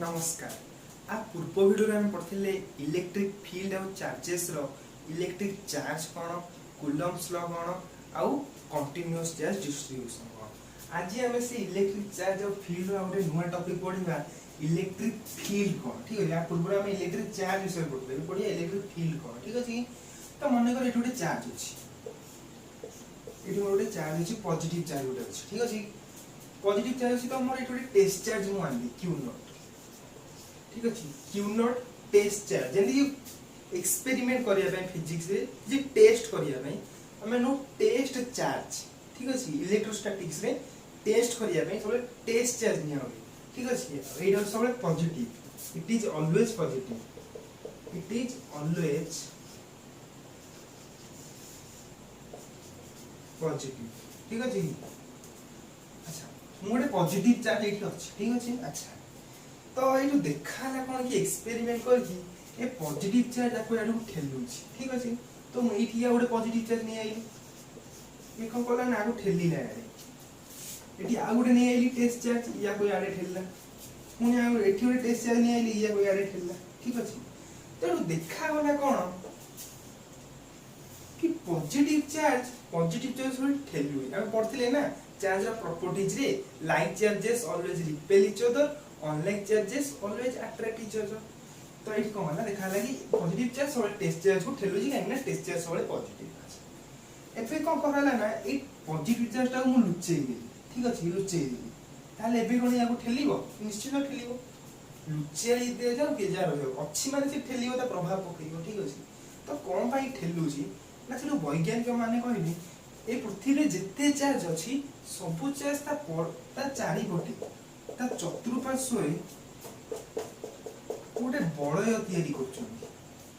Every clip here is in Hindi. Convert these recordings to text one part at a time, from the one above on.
नमस्कार। आ पूर्व वीडियो रे हम पढ़थिले इलेक्ट्रिक फील्ड और चार्जेस रो इलेक्ट्रिक चार्ज कोन कूलम्ब्स लॉ कोन आउ कंटीन्यूअस चार्ज डिस्ट्रीब्यूशन कोन। आज हम से इलेक्ट्रिक चार्ज और फील्ड रो ଗୋଟେ नुवा टॉपिक पढिबा इलेक्ट्रिक फील्ड कोन। ठीक है, या पूर्व हम इलेक्ट्रिक चार्ज विषय पढिबा इलेक्ट्रिक फील्ड कोन। ठीक अछि, तो मन कर एठो चार्ज अछि, एठो ଗୋଟେ चार्ज अछि, पॉजिटिव चार्ज ଗୋଟେ अछि। ठीक अछि, पॉजिटिव चार्ज अछि, तो हमर एठो टेस्ट चार्ज मु आनली Q नॉट। ठीक अछि, Q नॉट टेस्ट चार्ज जेंदी एक्सपेरिमेंट करिया पे फिजिक्स रे जे टेस्ट करिया पे हमें नो टेस्ट चार्ज। ठीक अछि, इलेक्ट्रोस्टैटिक्स रे टेस्ट करिया पे सब टेस्ट चार्ज निया होई। ठीक अछि, एटा सब positive, it is always positive, it is always positive. ठीक अछि, अच्छा मोडे पॉजिटिव चार्ज एठी अछि। ठीक अछि, अच्छा तो ये देखा कौन कि एक्सपेरिमेंट करके पॉजिटिव चार्ज आपको याडू ठेलुछि। ठीक अछि, तो मैं इठिया गोटे पॉजिटिव चार्ज नहीं आइली, ये कौन कला ना आगु ठेली ना याडे एठी आ गोटे नहीं आइली टेस्ट चार्ज, या कोई याडे ठेलला, पुनी आ एठी गोटे टेस्ट चार्ज नहीं आइली, या कोई याडे ठेलला। ठीक अछि, तो देखा गला कौन कि पॉजिटिव चार्ज होय ठेलुइ। हम पढ़थिले ना चार्ज रा प्रॉपर्टीज रे, like charges always repel each other, unlike charges always attract each other. तो एठी कोन ना देखा लागि पॉजिटिव चार्ज सब टेस्ट चार्ज को ठेलुइ, काहे ना टेस्ट चार्ज सब पॉजिटिव अछि। एफे कोन करला ना ए पॉजिटिव चार्ज ता मु लुचेई देली। ठीक अछि, लुचेई देली, ताले एबे कोन याको ठेलिबो, निश्चित ठेलिबो। लुचेई दे जाओ के जा रहो अछि माने से ठेलिबो ता प्रभाव पकइबो। ठीक अछि, तो कोन पाई ठेलुछि ना से वैज्ञानिक माने कहबी ए पृथ्वी रे जेते चार्ज अछि सब चार्ज ता चारि पटे ता चतुर्पार्श्व रे गोटे बलय तयारी करछन।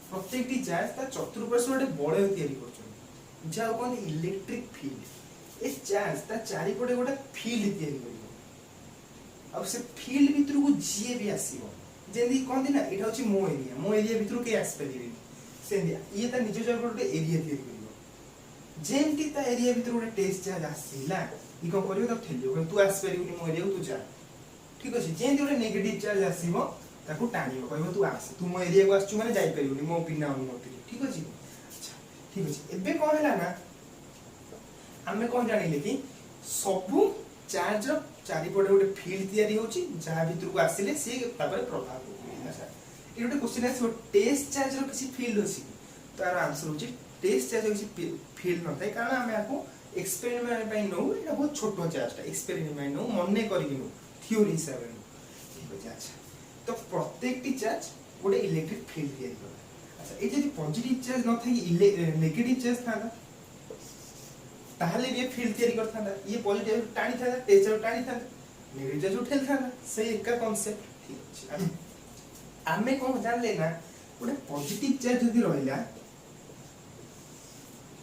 प्रत्येकटी चार्ज ता चतुर्पार्श्व रे बलय तयारी करछन, जा कोन इलेक्ट्रिक फील्ड। ए चार्ज ता चारि पटे गोटे फील्ड तयारी करिवो, आ से फील्ड भीतर को जे भी आसीबो, जेंदी कोन ना एटा अछि मो एरिया भीतर के आस परिबे सेंदी ये ता निज जगह गोटे एरिया तयारी करिवो। जेंती ता एरिया भीतर गोटे टेस्ट चार्ज आसीला, ई कोन करिवो ता ठेलियो, तू आस परिबो मो एरिया तू जा। ठीक अछि, जेंती गोटे नेगेटिव चार्ज आसीबो ताको टाणिबो, कहबो तू आस, तू मो एरिया को आछू माने जाई परिबोनी मो बिना अनुमति। ठीक अछि, अच्छा ठीक अछि। एबे कोन हैला ना हमें कोन जानिले कि सबु चार्ज रो चारि पटे गोटे फील्ड तयारी होछि, जहा भीतर को आसीले से तापर प्रभाव पकइला। अच्छा ई गोटे क्वेश्चन आसीबो टेस्ट चार्ज रो किसी फील्ड अछि, तार आंसर होछि टेस्ट चार्ज किसी फील्ड न थाए, कारण हमें आपको एक्सपेरिमेंट पे नो एटा बहुत छोटो चार्ज ता एक्सपेरिमेंट नो मन्ने करिक नो थ्योरी हिसाब रे। ठीक अछि, अच्छा तो प्रत्येक टी चार्ज गोटे इलेक्ट्रिक फील्ड तयारी करला। अच्छा ए जदि पॉजिटिव चार्ज न थाई नेगेटिव चार्ज थाना ताहले ये फील्ड तयारी करथांदा, ये पॉजिटिव टाणी थांदा, टेस्ट चार्ज टाणी थांदा, नेगेटिव चार्ज उठेल थांदा, से एका कांसेप्ट। ठीक अछि, आमे कोन जानले ना गोटे पॉजिटिव चार्ज जदि रहिला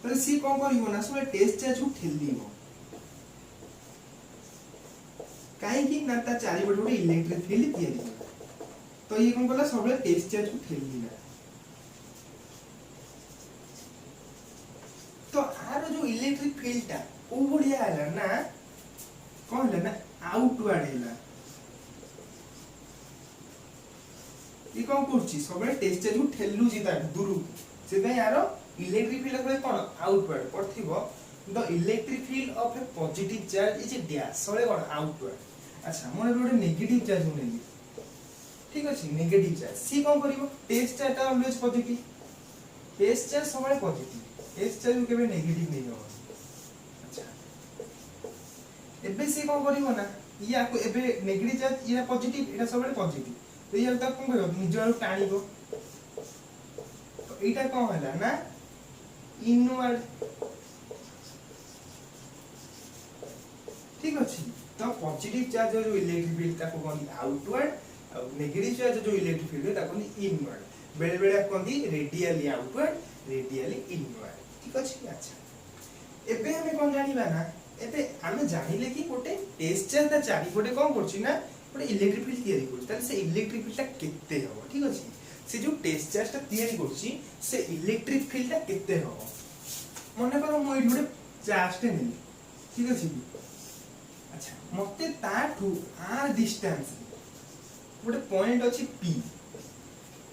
तो सी कोन करिवो ना सब टेस्ट चार्ज को ठेलिवो, काहे कि ना ता चारि पटे गोटे इलेक्ट्रिक फील्ड तयारी करला, तो ये कोन करला सब टेस्ट चार्ज को ठेलिला। तो आरो जो इलेक्ट्रिक फील्ड ता ओ बढ़िया हैला ना कोन हैला ना आउटवर्ड हैला। ई कोन करछि सब टेस्ट चार्ज को ठेलु जिता दूर से भाई यारो इलेक्ट्रिक फील्ड करे कोन आउटवर्ड पड़थिबो, the electric field of a positive charge is a dash सळे कोन आउटवर्ड। अच्छा मोने गोटे नेगेटिव चार्ज नेली। ठीक अछि, नेगेटिव चार्ज सी कोन करिवो टेस्ट चार्ज ता ऑलवेज पॉजिटिव, टेस्ट चार्ज सळे पॉजिटिव, टेस्ट चार्ज केबे नेगेटिव नै हो। अच्छा एबे सी कोन करिवो ना या को एबे नेगेटिव चार्ज या पॉजिटिव एटा सळे पॉजिटिव, तो या ता कोन करिवो निजरो टाणीबो, तो एटा कोन हैला ना इनवर्ड। ठीक अछि, तो पॉजिटिव चार्ज जो इलेक्ट्रिक फील्ड ताको कोन आउटवर्ड, और नेगेटिव चार्ज जो इलेक्ट्रिक फील्ड ताको इनवर्ड। बेले बेले कोन रेडियली आउटवर्ड, रेडियली इनवर्ड। ठीक अछि, अच्छा एबे हमें कोन जानिबा ना एबे हमें जानिले कि गोटे टेस्ट चार्ज ता चारि पटे कोन करछि ना गोटे इलेक्ट्रिक फील्ड तयारी करछि, ताले से इलेक्ट्रिक फील्ड ता केते हो। ठीक अछि, से जो टेस्ट चार्ज ता तयारी करछि से इलेक्ट्रिक फील्ड ता केते हो, मने करो मो एठी गोटे चार्ज ते नेली। ठीक अछि, अच्छा मते ताठू आर डिस्टेंस गोटे पॉइंट अछि P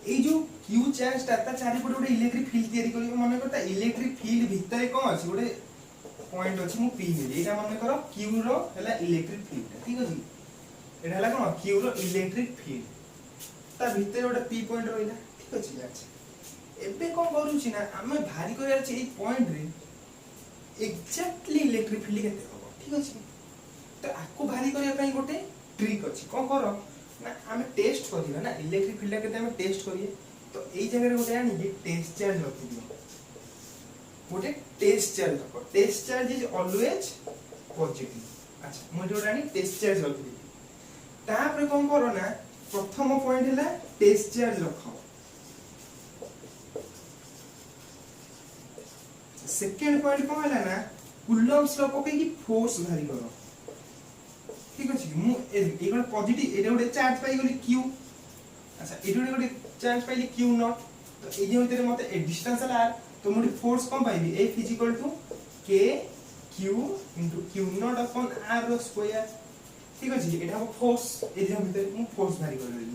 ए जो Q चार्ज ता चारि पटे गोटे इलेक्ट्रिक फील्ड तयारी करियो मन करता इलेक्ट्रिक फील्ड भितर कोन अछि गोटे पॉइंट अछि मु P ले एटा मन कर Q रो हला इलेक्ट्रिक फील्ड ठीक अछि एटा हला कोन Q रो इलेक्ट्रिक फील्ड ता भितर गोटे P पॉइंट रहिला ठीक अछि अच्छा एबे कोन करूछि ना हमें भारी करया छै ए पॉइंट रे एक्जेक्टली इलेक्ट्रिक फील्ड केते हो ठीक अछि तो आको भारी करया पई गोटे ट्रिक अछि कोन करो ना हमें टेस्ट करिया ना इलेक्ट्रिक फील्ड केते हमें टेस्ट करिए तो एई जगह रे गोटे आनी जे टेस्ट चार्ज रखि दियो गोटे टेस्ट चार्ज रखो test charge is always positive अच्छा मु जोरानी टेस्ट चार्ज रखि दी तापर कोन करो ना प्रथम पॉइंट हला टेस्ट चार्ज रखो सेकंड पॉइंट कोन हला ना कूलम्ब्स लो पके की फोर्स भारी करो ठीक अछि मु एगो पॉजिटिव एटा गोटे चार्ज पाई गली q अच्छा एटा गोटे चार्ज पाइली q नॉट तो ए जे भीतर मते ए डिस्टेंस हला r तो मुडी फोर्स कम पाइबी F = k q * q not upon r रो स्क्वायर ठीक अछि एटा हो फोर्स ए जे भीतर मु फोर्स भारी कर देली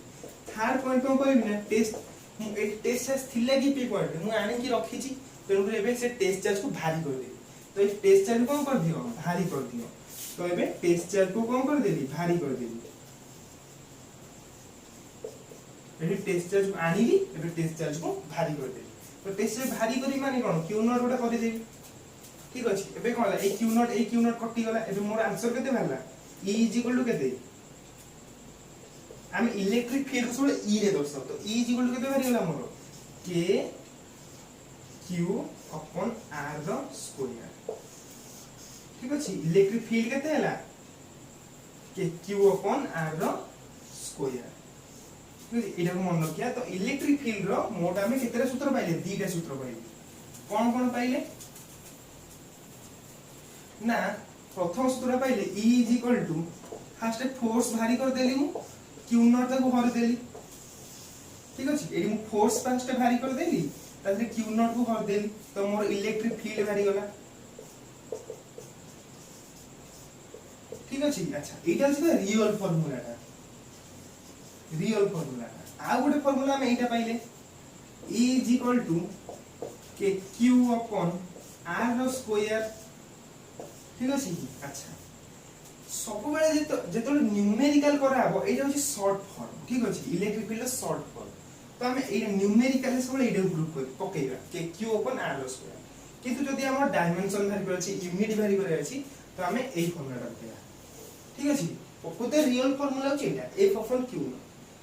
थर्ड पॉइंट कोन कहबी ना टेस्ट मु ए टेस्ट चार्ज थिला की p पॉइंट मु आनी की रखी छी तेनु एबे से टेस्ट चार्ज को भारी कर देली तो ए टेस्ट चार्ज कोन कर दियो भारी कर दियो तो एबे टेस्ट चार्ज को कोन कर देली भारी कर देली एबे टेस्ट चार्ज को आनिली एबे टेस्ट चार्ज को भारी कर देली तो टेस्ट चार्ज भारी करी माने कोन q नॉट गोटा कर देली ठीक अछि एबे कोन ए q नॉट कटि गला एबे मोर आंसर केते भाला E = केते हम इलेक्ट्रिक फील्ड को E रे दर्शाउ तो E = केते भारी गला मोर k q upon r the square ठीक अछि इलेक्ट्रिक फील्ड केते हला के q अपॉन r रो स्क्वायर ठीक एटा को मन रखिया तो इलेक्ट्रिक फील्ड रो मोड हमें केतेरा सूत्र पाइले दीटा सूत्र पाइले कोन कोन पाइले ना प्रथम सूत्र पाइले E = फर्स्ट फोर्स भारी कर देली मु q नॉट को हर देली ठीक अछि एडी मु फोर्स फर्स्ट भारी कर देली ताले q नॉट को हर देली तो मोर इलेक्ट्रिक फील्ड भारी गला ठीक अछि अच्छा एटा छै रियल फार्मूला आ गोटे फार्मूला में एटा पाइले E = के q अपॉन r रो स्क्वायर ठीक अछि अच्छा सब बेले जेतो न्यूमेरिकल करा हबो एटा होची शॉर्ट फॉर्म ठीक अछि इलेक्ट्रिक फील्ड शॉर्ट फॉर्म तो हमें एटा न्यूमेरिकल सब बेले एटा ग्रुप कर पकेबा के q अपॉन r रो स्क्वायर किंतु जदी हमर डायमेंशन भारी करे अछि यूनिट भारी करे अछि तो हमें एई फार्मूला रखिया ठीक अछि पकोते रियल फार्मूला होची एटा f अपॉन q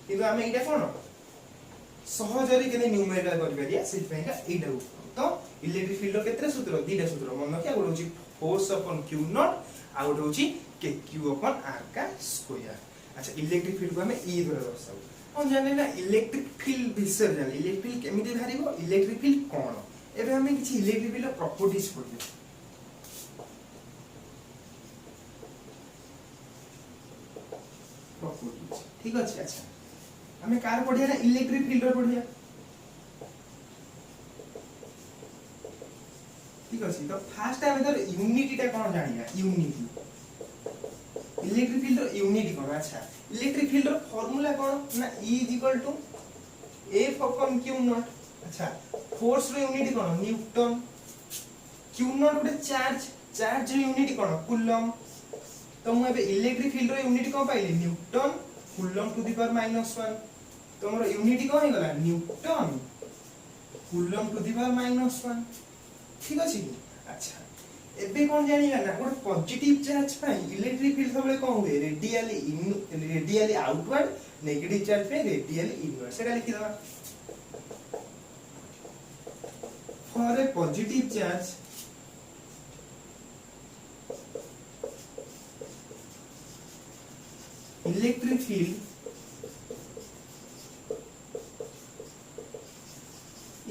किंतु हमें एटा कोन सहजरी केने न्यूमेरिकल कर परिया सेट पेगा एटा तो इलेक्ट्रिक फील्ड केतरे सूत्र दीटा सूत्र मन रखिया गोटे होची फोर्स अपॉन q नॉट आ गोटे होची के q अपॉन r का स्क्वायर अच्छा इलेक्ट्रिक फील्ड को हमें e द्वारा दर्शाउ हम जाने ना इलेक्ट्रिक फील्ड विषय जाने इलेक्ट्रिक फील्ड केमिति भारिबो इलेक्ट्रिक फील्ड कोन एबे हमें किछि इलेक्ट्रिक फील्ड प्रॉपर्टीज पढिया प्रॉपर्टीज ठीक अछि अच्छा हमें कार पढिया ना इलेक्ट्रिक फील्ड रो पढिया ठीक अछि तो फर्स्ट टाइम इधर यूनिटी टा कोन जानिया यूनिटी इलेक्ट्रिक फील्ड रो यूनिटी कोन अच्छा इलेक्ट्रिक फील्ड रो फार्मूला कोन ना E = F upon q not अच्छा फोर्स रो यूनिटी कोन न्यूटन q नॉट गोटे चार्ज रो यूनिटी कोन कूलम तो मु एबे इलेक्ट्रिक फील्ड रो यूनिटी कोन पाइले newton coulomb to the power -1 तो मोर यूनिटी कोन हे गला newton coulomb to the power -1 ठीक अछि अच्छा एबे कोन जानिला ना गोटे पॉजिटिव चार्ज पाई इलेक्ट्रिक फील्ड सबले कोन हुए रेडियली आउटवर्ड नेगेटिव चार्ज पे रेडियली इनवर्ड सेटा लिखि दवा for a positive charge electric field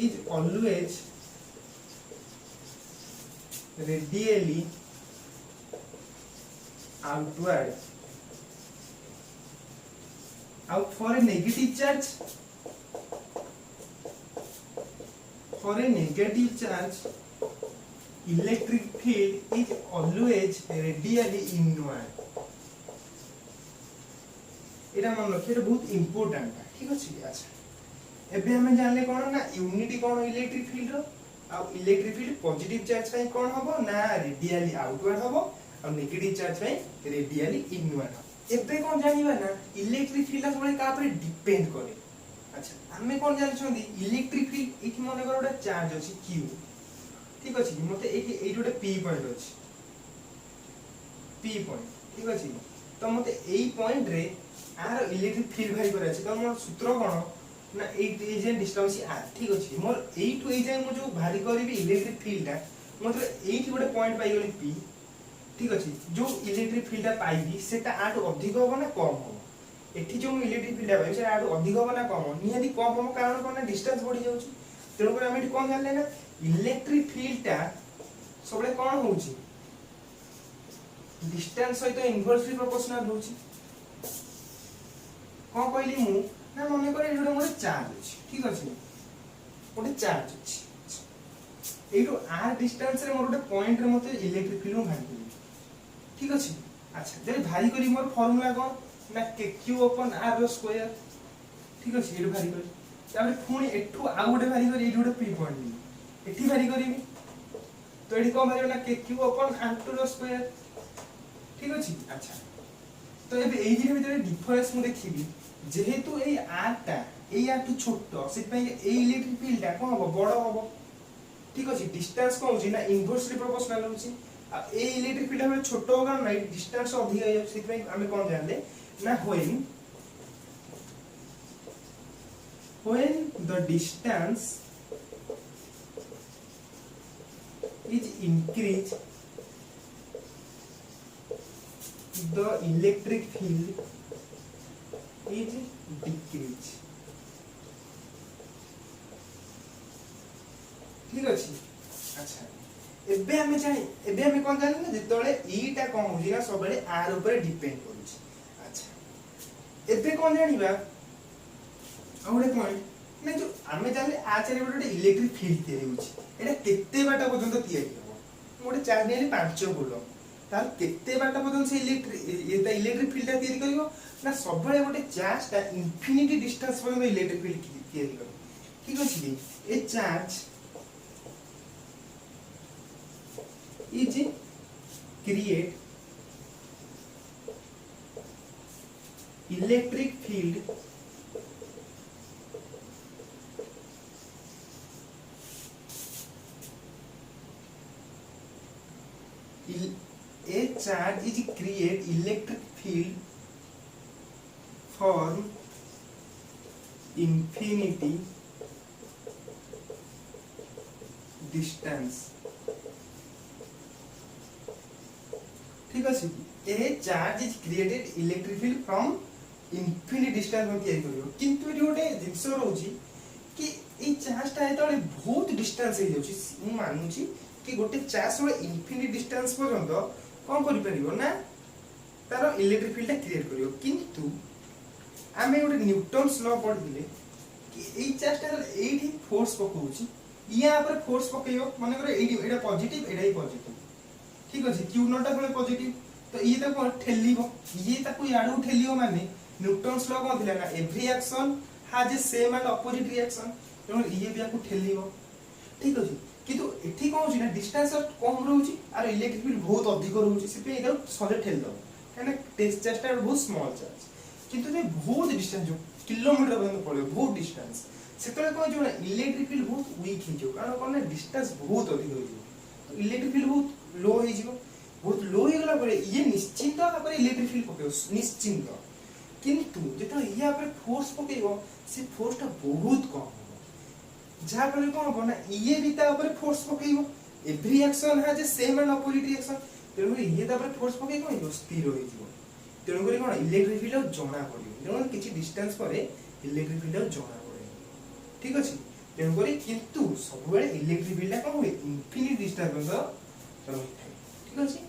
is always radially outward out for a negative charge electric field is always radially inward एटा मन रखिए, एटा बहुत इंपोर्टेंट है, ठीक अछि। अच्छा एबे हमें जानले कोन ना यूनिटी कोन इलेक्ट्रिक फील्ड रो, आ इलेक्ट्रिक फील्ड पॉजिटिव चार्ज पई कोन हबो ना रेडियली आउटवर्ड हबो, आ नेगेटिव चार्ज पई रेडियली इनवर्ड हबो। एबे कोन जानिबा ना इलेक्ट्रिक फील्ड सबले का पर डिपेंड करे। अच्छा हमें कोन जानि छथि इलेक्ट्रिक फील्ड इथि मन कर ओटा चार्ज अछि q, ठीक अछि। मते एई ओटा p पॉइंट अछि, p पॉइंट, ठीक अछि। तो मते एई पॉइंट रे आर इलेक्ट्रिक फील्ड भाई करे अछि। तो मोर सूत्र कोन ना ए जे डिस्टेंस r, ठीक अछि। मोर एई टू एई जे मो जो भारी करबी इलेक्ट्रिक फील्ड मतलब एई गोटे पॉइंट पाई गेली p, ठीक अछि। जो इलेक्ट्रिक फील्ड पाइबी सेटा आटो अधिक होबो ना कम होबो, एठी जो इलेक्ट्रिक फील्ड पाइबी से आटो अधिक होबो ना कम होबो, निहाती कम होबो। कारण कोन ना डिस्टेंस बढ़ी जाउची। तेरो पर हम एठी कोन जानले ना इलेक्ट्रिक फील्ड ता सबले कोन होउची डिस्टेंस सहित इनवर्सली प्रोपोर्शनल होउची। कोन कहली मु ना मने करे एठो मोर चार्ज अछि, ठीक अछि। ओटे चार्ज अछि एठो r डिस्टेंस रे मोर ओटे पॉइंट रे मते इलेक्ट्रिक फील्ड भारी करी, ठीक अछि। अच्छा जे भारी करी मोर फार्मूला कोन ना q/r रो स्क्वायर, ठीक अछि। एठो भारी करी तापर पुणी एठो आ गोटे भारी करी एठो गोटे p पॉइंट नी एठी भारी करीबी, तो एठी कोन भारी ना q/r2 रो स्क्वायर, ठीक अछि। अच्छा तो एबे एई जे भीतर डिफरेंस मु देखिबी जेहेतु एई r टा एई r टू छोटो सेट पई एई इलेक्ट्रिक फील्ड टा कोन हबो बड़ हबो, ठीक अछि। डिस्टेंस कोन होची ना इनवर्सली प्रोपोर्शनल होची। आ एई इलेक्ट्रिक फील्ड हम छोटो होगा ना डिस्टेंस अधिक है, सेट पई हमें कोन जानले ना when the distance is increased the electric field is decreased, ठीक अछि। अच्छा एबे हमें जानि एबे हमें कोन जानि ना जेतोले ई टा कोन होजी ना सबले r ऊपर डिपेंड करूची। अच्छा एबे कोन जानिबा आउडे पॉइंट ना जो हमें जानले आ चारि बटे इलेक्ट्रिक फील्ड तयारी होची, एटा केते बाटा पर्यंत तयारी हो मोटे चार्ज नेली 5 कूलम, तार केते बाटा पर्यंत से इलेक्ट्रिक फील्ड तयारी करिवो ना सबले गोटे चार्ज ता इन्फिनिटी डिस्टेंस पर्यंत इलेक्ट्रिक फील्ड तयारी करिवो, ठीक अछि। ए charge is create electric field a charge is create electric field for infinity distance, ठीक अछि। ए charge is created electric field from infinite distance में तयारी करियो, किंतु एठी गोटे जिंस रहउची कि ए चार्ज ता एतले बहुत डिस्टेंस हे जाउची। मु मानुची कि गोटे चार्ज रो इनफिनिट डिस्टेंस पर्यंत कोन करि परिबो ना तार इलेक्ट्रिक फील्ड ता क्रिएट करियो, किंतु आमे गोटे न्यूटन्स लॉ पढिले कि ए चार्ज ता एठी फोर्स पकोउची, या पर फोर्स पकेयो माने करे एठी एटा पॉजिटिव एटा ही पॉजिटिव, ठीक अछि। q नॉट अपने पॉजिटिव तो ये ताको ठेलिबो, ये ताको याडू ठेलिबो माने न्यूटन्स लॉ कोन थिला ना every action has a same and opposite reaction, तो ये भी आपको ठेलिबो, ठीक अछि। किंतु एठी कोन होची ना डिस्टेंस कम रहउची आर इलेक्ट्रिक फील्ड बहुत अधिक रहउची, से पे एटा सले ठेल दो काने टेस्ट चार्ज ता बहुत स्मॉल चार्ज, किंतु जे बहुत डिस्टेंस जो किलोमीटर पर्यंत पड़े बहुत डिस्टेंस सेतले कोन जो इलेक्ट्रिक फील्ड बहुत वीक हे जो, कारण कोन डिस्टेंस बहुत अधिक हो जो इलेक्ट्रिक फील्ड बहुत लो हो जिवो, बहुत लो हो गला परे ये निश्चिंत तापर इलेक्ट्रिक फील्ड पकेओ निश्चिंत, किंतु जेता या पर फोर्स पकेइबो से फोर्स ता बहुत कम हो, जा पर कोन हो ना ये भी ता ऊपर फोर्स पकेइबो every action has a same and opposite reaction, तेनु ये ता पर फोर्स पकेइ कोन स्थिर हो जिवो, तेनु करी कोन इलेक्ट्रिक फील्ड जणा पड़िबो, तेनु किछि डिस्टेंस परे इलेक्ट्रिक फील्ड जणा पड़े, ठीक अछि। तेनु करी किंतु सब बेले इलेक्ट्रिक फील्ड कोन होय इनफिनिट डिस्टेंस पर्यंत रही थाए, ठीक अछि।